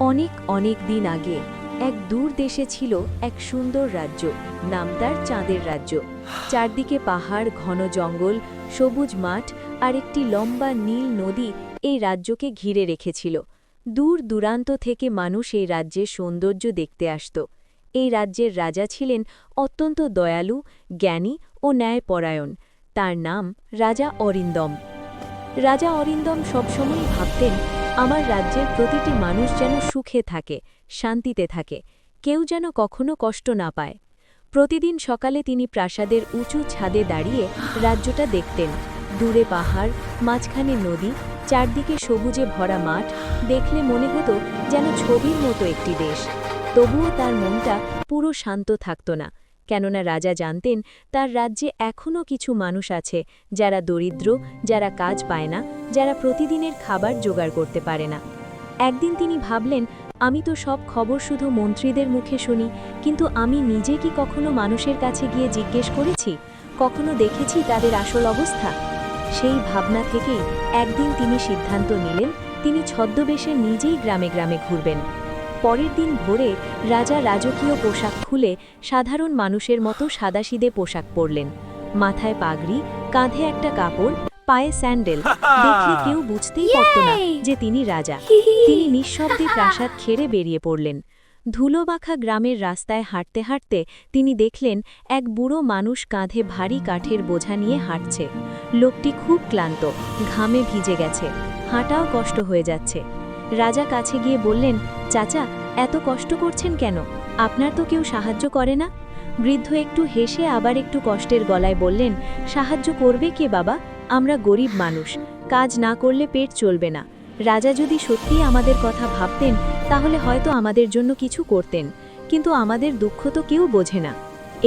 অনেক অনেক দিন আগে এক দূর দেশে ছিল এক সুন্দর রাজ্য, নাম তার চাঁদের রাজ্য। চারদিকে পাহাড়, ঘন জঙ্গল, সবুজ মাঠ আর একটি লম্বা নীল নদী এই রাজ্যকে ঘিরে রেখেছিল। দূর দূরান্ত থেকে মানুষ এই রাজ্যের সৌন্দর্য দেখতে আসত। এই রাজ্যের রাজা ছিলেন অত্যন্ত দয়ালু, জ্ঞানী ও ন্যায়পরায়ণ। তার নাম রাজা অরিন্দম। রাজা অরিন্দম সবসময়ই ভাবতেন, আমার রাজ্যের প্রতিটি মানুষ যেন সুখে থাকে, শান্তিতে থাকে, কেউ যেন কখনো কষ্ট না পায়। প্রতিদিন সকালে তিনি প্রাসাদের উঁচু ছাদে দাঁড়িয়ে রাজ্যটা দেখতেন। দূরে পাহাড়, মাঝখানে নদী, চারদিকে সবুজে ভরা মাঠ, দেখলে মনে হতো যেন ছবির মতো একটি দেশ। তবুও তার মনটা পুরো শান্ত থাকত না, কেননা রাজা জানতেন তার রাজ্যে এখনও কিছু মানুষ আছে যারা দরিদ্র, যারা কাজ পায় না, যারা প্রতিদিনের খাবার জোগাড় করতে পারে না। একদিন তিনি ভাবলেন, আমি তো সব খবর শুধু মন্ত্রীদের মুখে শুনি, কিন্তু আমি নিজে কি কখনো মানুষের কাছে গিয়ে জিজ্ঞেস করেছি, কখনো দেখেছি তাদের আসল অবস্থা? সেই ভাবনা থেকেই একদিন তিনি সিদ্ধান্ত নিলেন, তিনি ছদ্মবেশে নিজেই গ্রামে গ্রামে ঘুরবেন। পরের দিন ভোরে রাজা রাজকীয় পোশাক খুলে সাধারণ মানুষের মতো সাদাসিধে পোশাক পরলেন। মাথায় পাগড়ি, কাঁধে একটা কাপড়, পায়ে স্যান্ডেল। দেখলে কেউ বুঝতেই পারত না যে তিনি রাজা। তিনি নিঃশব্দে প্রাসাদ ছেড়ে বেরিয়ে পড়লেন। ধুলোমাখা গ্রামের রাস্তায় হাঁটতে হাঁটতে তিনি দেখলেন এক বুড়ো মানুষ কাঁধে ভারী কাঠের বোঝা নিয়ে হাঁটছে। লোকটি খুব ক্লান্ত, ঘামে ভিজে গেছে, হাঁটাও কষ্ট হয়ে যাচ্ছে। রাজা কাছে গিয়ে বললেন, চাচা, এত কষ্ট করছেন কেন? আপনার তো কেউ সাহায্য করে না? বৃদ্ধ একটু হেসে আবার একটু কষ্টের গলায় বললেন, সাহায্য করবে কে বাবা? আমরা গরিব মানুষ, কাজ না করলে পেট চলবে না। রাজা যদি সত্যিই আমাদের কথা ভাবতেন তাহলে হয়তো আমাদের জন্য কিছু করতেন, কিন্তু আমাদের দুঃখ তো কেউ বোঝে না।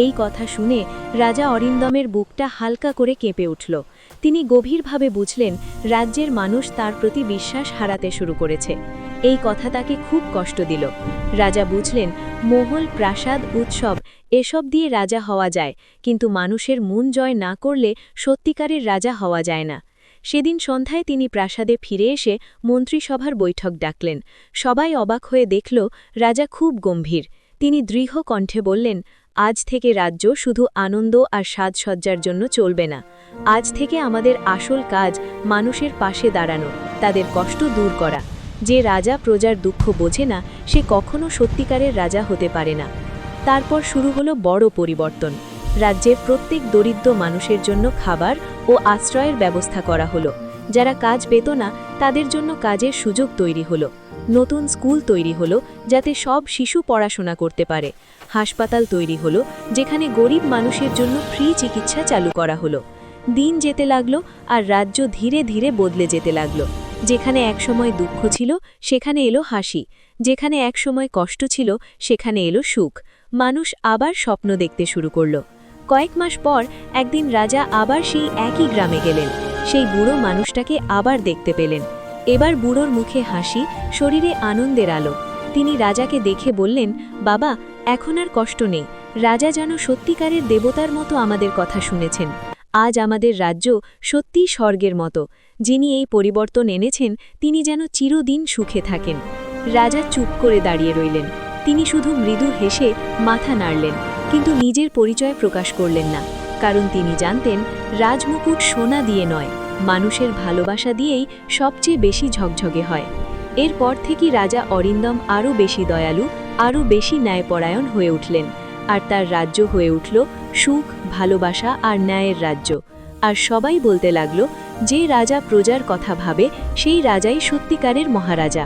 এই কথা শুনে রাজা অরিন্দমের বুকটা হালকা করে কেঁপে উঠল। তিনি গভীরভাবে বুঝলেন রাজ্যের মানুষ তার প্রতি বিশ্বাস হারাতে শুরু করেছে। এই কথা তাকে খুব কষ্ট দিল। রাজা বুঝলেন, মহল, প্রাসাদ, উৎসব এসব দিয়ে রাজা হওয়া যায়, কিন্তু মানুষের মন জয় না করলে সত্যিকারের রাজা হওয়া যায় না। সেদিন সন্ধ্যায় তিনি প্রাসাদে ফিরে এসে মন্ত্রিসভার বৈঠক ডাকলেন। সবাই অবাক হয়ে দেখল রাজা খুব গম্ভীর। তিনি দৃঢ় কণ্ঠে বললেন, আজ থেকে রাজ্য শুধু আনন্দ আর সাজসজ্জার জন্য চলবে না। আজ থেকে আমাদের আসল কাজ মানুষের পাশে দাঁড়ানো, তাদের কষ্ট দূর করা। যে রাজা প্রজার দুঃখ বোঝে না, সে কখনো সত্যিকারের রাজা হতে পারে না। তারপর শুরু হলো বড় পরিবর্তন। রাজ্যের প্রত্যেক দরিদ্র মানুষের জন্য খাবার ও আশ্রয়ের ব্যবস্থা করা হলো। যারা কাজ পেত না তাদের জন্য কাজের সুযোগ তৈরি হলো। নতুন স্কুল তৈরি হলো যাতে সব শিশু পড়াশোনা করতে পারে। হাসপাতাল তৈরি হলো যেখানে গরিব মানুষের জন্য ফ্রি চিকিৎসা চালু করা হলো। দিন যেতে লাগলো আর রাজ্য ধীরে ধীরে বদলে যেতে লাগলো। যেখানে একসময় দুঃখ ছিল সেখানে এলো হাসি, যেখানে একসময় কষ্ট ছিল সেখানে এলো সুখ। মানুষ আবার স্বপ্ন দেখতে শুরু করলো। কয়েক মাস পর একদিন রাজা আবার সেই একই গ্রামে গেলেন। সেই বুড়ো মানুষটাকে আবার দেখতে পেলেন। এবার বুড়োর মুখে হাসি, শরীরে আনন্দের আলো। তিনি রাজাকে দেখে বললেন, বাবা, এখন আর কষ্ট নেই। রাজা যেন সত্যিকারের দেবতার মতো আমাদের কথা শুনেছেন। আজ আমাদের রাজ্য সত্যিই স্বর্গের মতো। যিনি এই পরিবর্তন এনেছেন তিনি যেন চিরদিন সুখে থাকেন। রাজা চুপ করে দাঁড়িয়ে রইলেন। তিনি শুধু মৃদু হেসে মাথা নাড়লেন, কিন্তু নিজের পরিচয় প্রকাশ করলেন না, কারণ তিনি জানতেন রাজমুকুট সোনা দিয়ে নয়, মানুষের ভালোবাসা দিয়েই সবচেয়ে বেশি ঝকঝকে হয়। এরপর থেকেই রাজা অরিন্দম আরও বেশি দয়ালু, আরও বেশি ন্যায়পরায়ণ হয়ে উঠলেন। আর তার রাজ্য হয়ে উঠল সুখ, ভালোবাসা আর ন্যায়ের রাজ্য। আর সবাই বলতে লাগলো, যে রাজা প্রজার কথা ভাবে সেই রাজাই সত্যিকারের মহারাজা।